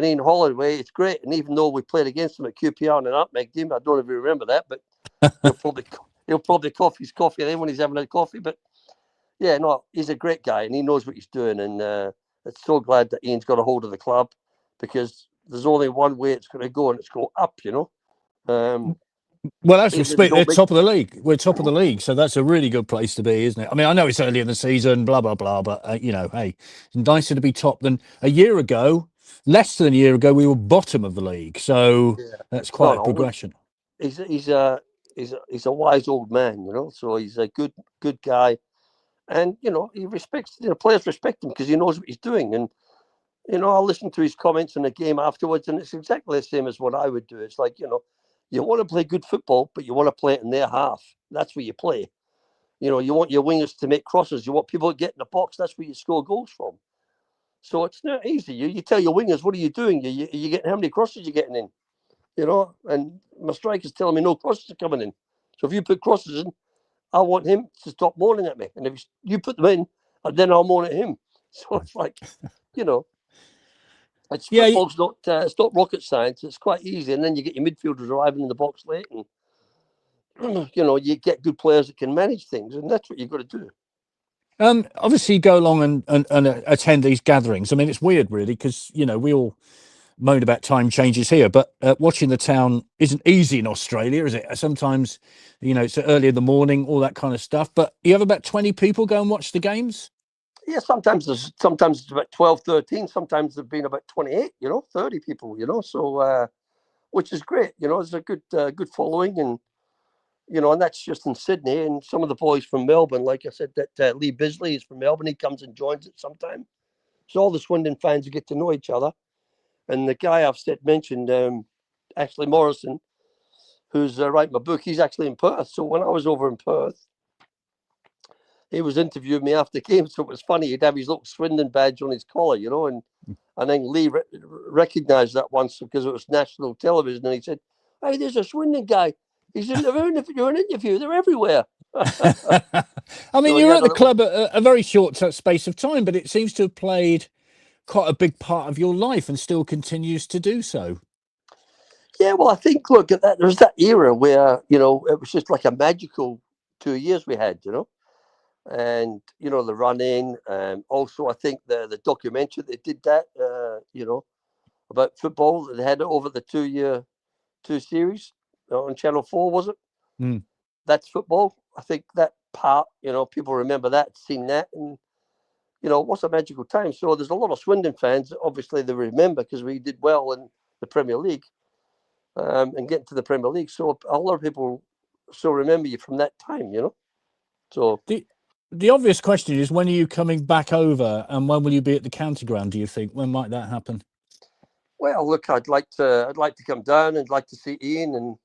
Ian Holloway, it's great. And even though we played against him at QPR and nutmegged him, I don't know if you remember that, but he'll probably cough his coffee then when he's having a coffee. But yeah, no, he's a great guy and he knows what he's doing. And I'm so glad that Ian's got a hold of the club, because there's only one way it's going to go, and it's go up, Well, as we speak, they're top of the league. We're top of the league, so that's a really good place to be, isn't it? I mean, I know it's early in the season, blah, blah, blah, but, hey, it's nicer to be top than a year ago. Less than a year ago, we were bottom of the league, so that's quite a progression. He's a wise old man, so he's a good guy. And, he respects, players respect him because he knows what he's doing. And, I'll listen to his comments in the game afterwards, and it's exactly the same as what I would do. It's like, you want to play good football, but you want to play it in their half. That's where you play. You want your wingers to make crosses. You want people to get in the box. That's where you score goals from. So it's not easy. You tell your wingers, what are you doing? You getting, how many crosses you getting in? And my striker's telling me no crosses are coming in. So if you put crosses in, I want him to stop moaning at me. And if you put them in, then I'll moan at him. So it's like, football's not, it's not rocket science. It's quite easy. And then you get your midfielders arriving in the box late, and, you get good players that can manage things. And that's what you've got to do. Obviously, you go along and attend these gatherings. I mean, it's weird, really, because, we all moan about time changes here, but watching the town isn't easy in Australia, is it? Sometimes, it's early in the morning, all that kind of stuff. But you have about 20 people go and watch the games? Yeah, sometimes it's about 12, 13. Sometimes there've been about 28, 30 people, so which is great. It's a good following, and and that's just in Sydney. And some of the boys from Melbourne, like I said, that Lee Bisley is from Melbourne. He comes and joins it sometime. So all the Swindon fans get to know each other. And the guy I've mentioned, Ashley Morrison, who's writing my book, he's actually in Perth. So when I was over in Perth, he was interviewing me after the game, so it was funny. He'd have his little Swindon badge on his collar, and then Lee recognised that once because it was national television, and he said, "Hey, there's a Swindon guy. He's interviewing you an interview. They're everywhere." I mean, you're at the club a very short space of time, but it seems to have played quite a big part of your life and still continues to do so. Yeah, well, I think, look, at that, that era where, it was just like a magical 2 years we had, and the run in. Also, I think the documentary they did that, about football. They had it over the 2 series on Channel 4, was it? Mm. That's football. I think that part, people remember that, seen that, and what's a magical time. So there's a lot of Swindon fans. Obviously, they remember because we did well in the Premier League, and getting to the Premier League. So a lot of people still remember you from that time. So the obvious question is, when are you coming back over, and when will you be at the County Ground? Do you think, when might that happen? Well, look, I'd like to come down and like to see Ian and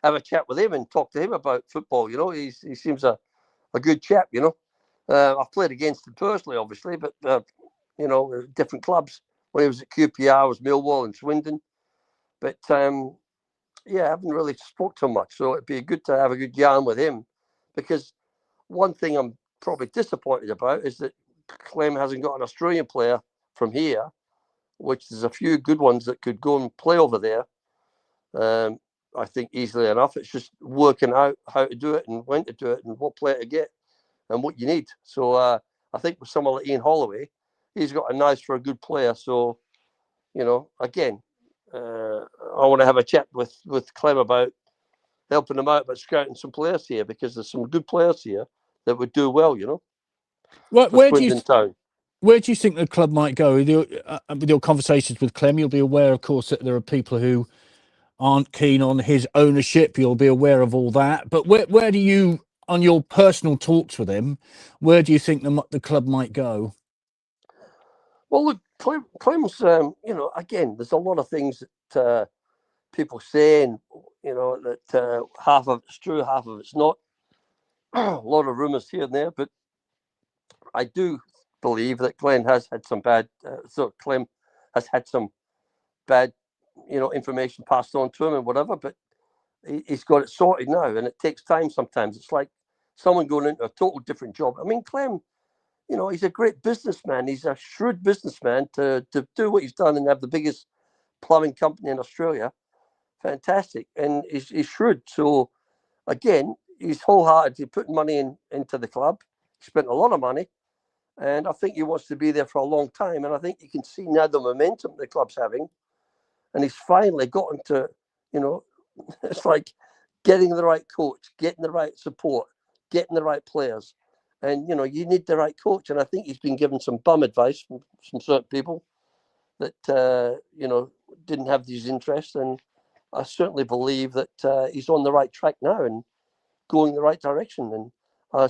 have a chat with him and talk to him about football. He seems a good chap. I've played against him personally, obviously, but different clubs. When he was at QPR, was Millwall and Swindon. But I haven't really spoke to him much, so it'd be good to have a good yarn with him. Because one thing I'm probably disappointed about is that Clem hasn't got an Australian player from here, which there's a few good ones that could go and play over there. I think easily enough. It's just working out how to do it and when to do it and what player to get and what you need. So I think with someone like Ian Holloway, he's got a nose for a good player. So, again, I want to have a chat with Clem about helping them out, but scouting some players here, because there's some good players here that would do well, Where do you think the club might go? With your conversations with Clem, you'll be aware, of course, that there are people who aren't keen on his ownership. You'll be aware of all that. But where do you, on your personal talks with him, where do you think the club might go? Well, look, Clem's, again, there's a lot of things that people say, and, that half of it's true, half of it's not. A lot of rumours here and there, but I do believe that Clem has had some bad information passed on to him and whatever, but he's got it sorted now, and it takes time sometimes. It's like someone going into a total different job. I mean, Clem, he's a great businessman. He's a shrewd businessman to do what he's done and have the biggest plumbing company in Australia. Fantastic. And he's shrewd. So, again, he's wholeheartedly putting money into the club. He spent a lot of money. And I think he wants to be there for a long time. And I think you can see now the momentum the club's having. And he's finally gotten to, it's like getting the right coach, getting the right support, getting the right players. And, you need the right coach. And I think he's been given some bum advice from certain people that, didn't have these interests. And I certainly believe that he's on the right track now and going the right direction. And I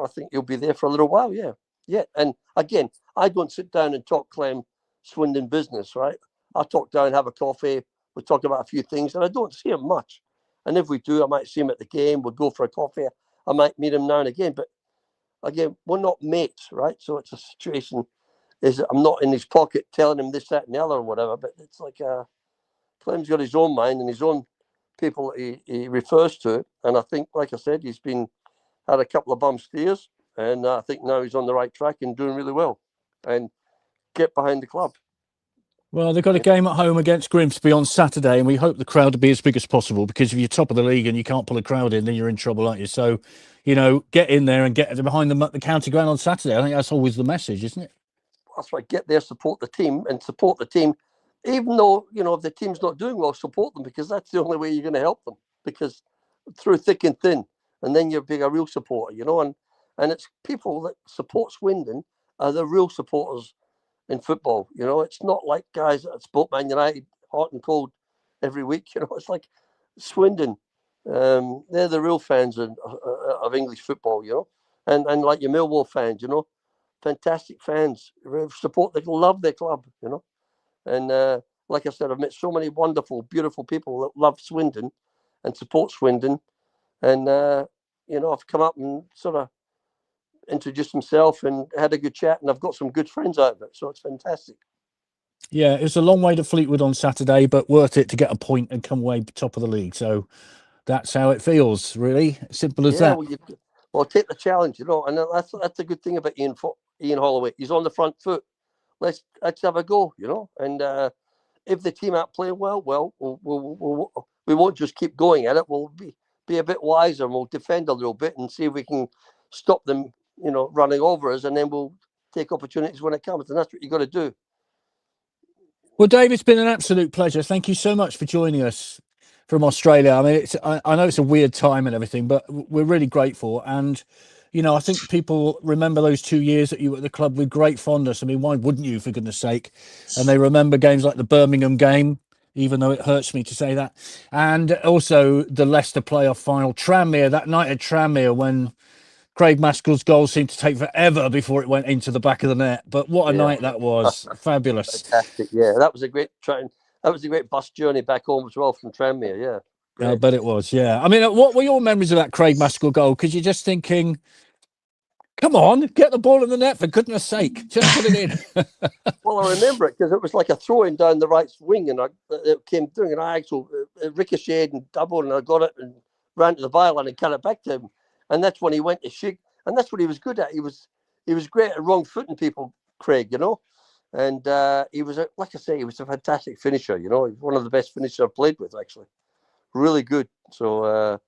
think he'll be there for a little while. Yeah. Yeah. And again, I don't sit down and talk Clem Swindon business, right? I talk down, have a coffee. We talk about a few things, and I don't see him much. And if we do, I might see him at the game. We'll go for a coffee. I might meet him now and again. But again, we're not mates, right? So it's a situation, is I'm not in his pocket telling him this, that, and the other, or whatever. But it's like Clem's got his own mind and his own people he refers to. And I think, like I said, he's had a couple of bum steers. And I think now he's on the right track and doing really well. And get behind the club. Well, they've got a game at home against Grimsby on Saturday, and we hope the crowd to be as big as possible, because if you're top of the league and you can't pull a crowd in, then you're in trouble, aren't you? So, get in there and get behind them at the County Ground on Saturday. I think that's always the message, isn't it? That's right. Get there, support the team, even though, if the team's not doing well, support them, because that's the only way you're going to help them, because through thick and thin, and then you're being a real supporter, and it's people that support Swindon are the real supporters in football. It's not like guys that support Man United hot and cold every week. It's like Swindon. They're the real fans of English football. And like your Millwall fans, fantastic fans, support, they love their club. And like I said, I've met so many wonderful, beautiful people that love Swindon and support Swindon. And I've come up and sort of introduced himself and had a good chat, and I've got some good friends out of it, so it's fantastic. Yeah, it's a long way to Fleetwood on Saturday, but worth it to get a point and come away top of the league. So that's how it feels, really. Simple as that. Well, take the challenge, and that's a good thing about Ian Holloway. He's on the front foot. Let's have a go, and if the team aren't playing well, we won't just keep going at it. We'll be a bit wiser, and we'll defend a little bit and see if we can stop them running over us, and then we'll take opportunities when it comes, and that's what you got to do. Well, Dave, it's been an absolute pleasure. Thank you so much for joining us from Australia. I mean, I know it's a weird time and everything, but we're really grateful. And, I think people remember those 2 years that you were at the club with great fondness. I mean, why wouldn't you, for goodness sake? And they remember games like the Birmingham game, even though it hurts me to say that. And also the Leicester playoff final, Tranmere, that night at Tranmere when Craig Maskell's goal seemed to take forever before it went into the back of the net. But what a night that was. Fabulous. Fantastic. Yeah, that was a great bus journey back home as well from Tranmere. Yeah. Great. I bet it was. Yeah. I mean, what were your memories of that Craig Maskell goal? Because you're just thinking, come on, get the ball in the net, for goodness sake. Just put it in. Well, I remember it because it was like a throw-in down the right wing, and it came through, and I actually ricocheted and doubled, and I got it and ran to the byline and cut it back to him. And that's when he went to shake, and that's what he was good at. He was great at wrong footing people, Craig, and he was, like I say, he was a fantastic finisher. He was one of the best finishers I've played with, actually. Really good. So,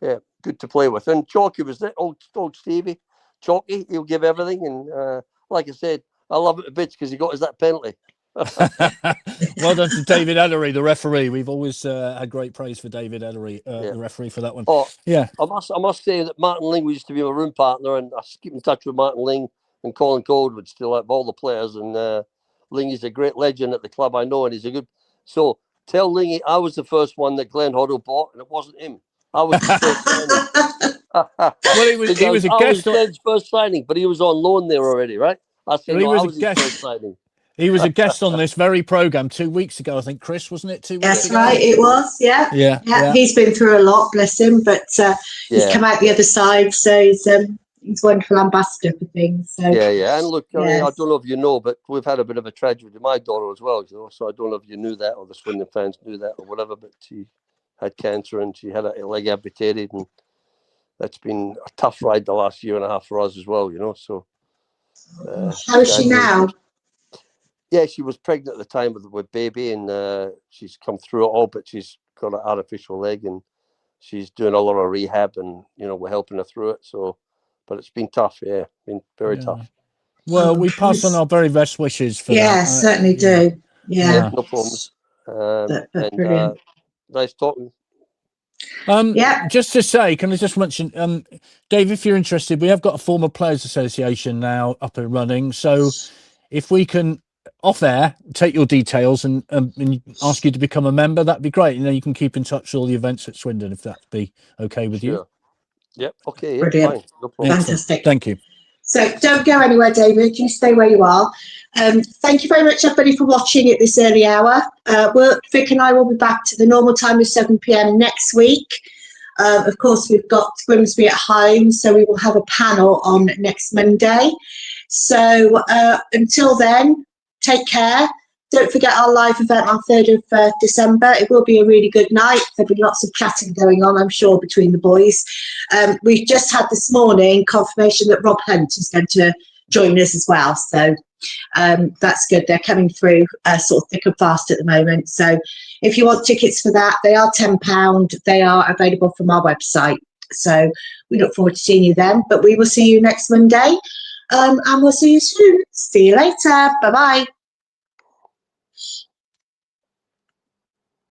yeah, good to play with. And Chalky was there, old Stevie. Chalky, he'll give everything. And like I said, I love it a bit because he got us that penalty. Well done to David Ellery, the referee. We've always had great praise for David Ellery, the referee, for that one. Oh, yeah. I must say that Martin Ling used to be my room partner, and I keep in touch with Martin Ling and Colin Coldwood still, have all the players. And Ling is a great legend at the club, I know, and he's a good. So tell Lingy I was the first one that Glenn Hoddle bought, and it wasn't him. I was the first signing. Well, he was a guest. I was Glenn's first signing, but he was on loan there already, right? I said, well, I was his first signing. He was a guest on this very programme 2 weeks ago, I think, Chris, wasn't it? 2 weeks That's ago? right, it was, yeah. Yeah. He's been through a lot, bless him, but he's come out the other side, so he's a wonderful ambassador for things. So. Yeah. And look, I mean, I don't know if you know, but we've had a bit of a tragedy with my daughter as well, so I don't know if you knew that, or the Swindon fans knew that, or whatever, but she had cancer and she had a leg amputated, and that's been a tough ride the last year and a half for us as well, so. How is she now? Yeah, she was pregnant at the time with baby, and she's come through it all, but she's got an artificial leg, and she's doing a lot of rehab, and we're helping her through it. So, but it's been tough, been very tough. Well, we pass on our very best wishes for that. Yeah, certainly do. Yeah, no problems. Brilliant. Nice talking. Just to say, can I just mention, Dave, if you're interested, we have got a former players association now up and running. So if we can off air take your details and ask you to become a member, that'd be great. You can keep in touch with all the events at Swindon, if that'd be okay with you. Yep. Okay. Brilliant. Fine. No problem. Fantastic. Thank you. So don't go anywhere, David. You stay where you are. Thank you very much, everybody, for watching at this early hour. Vic and I will be back to the normal time of 7 p.m. next week. Of course, we've got Grimsby at home, so we will have a panel on next Monday. So until then, take care. Don't forget our live event on 3rd of December. It will be a really good night. There'll be lots of chatting going on, I'm sure, between the boys. We've just had this morning confirmation that Rob Hunt is going to join us as well. So that's good. They're coming through sort of thick and fast at the moment. So if you want tickets for that, they are £10. They are available from our website. So we look forward to seeing you then. But we will see you next Monday. And we'll see you soon. See you later. Bye-bye.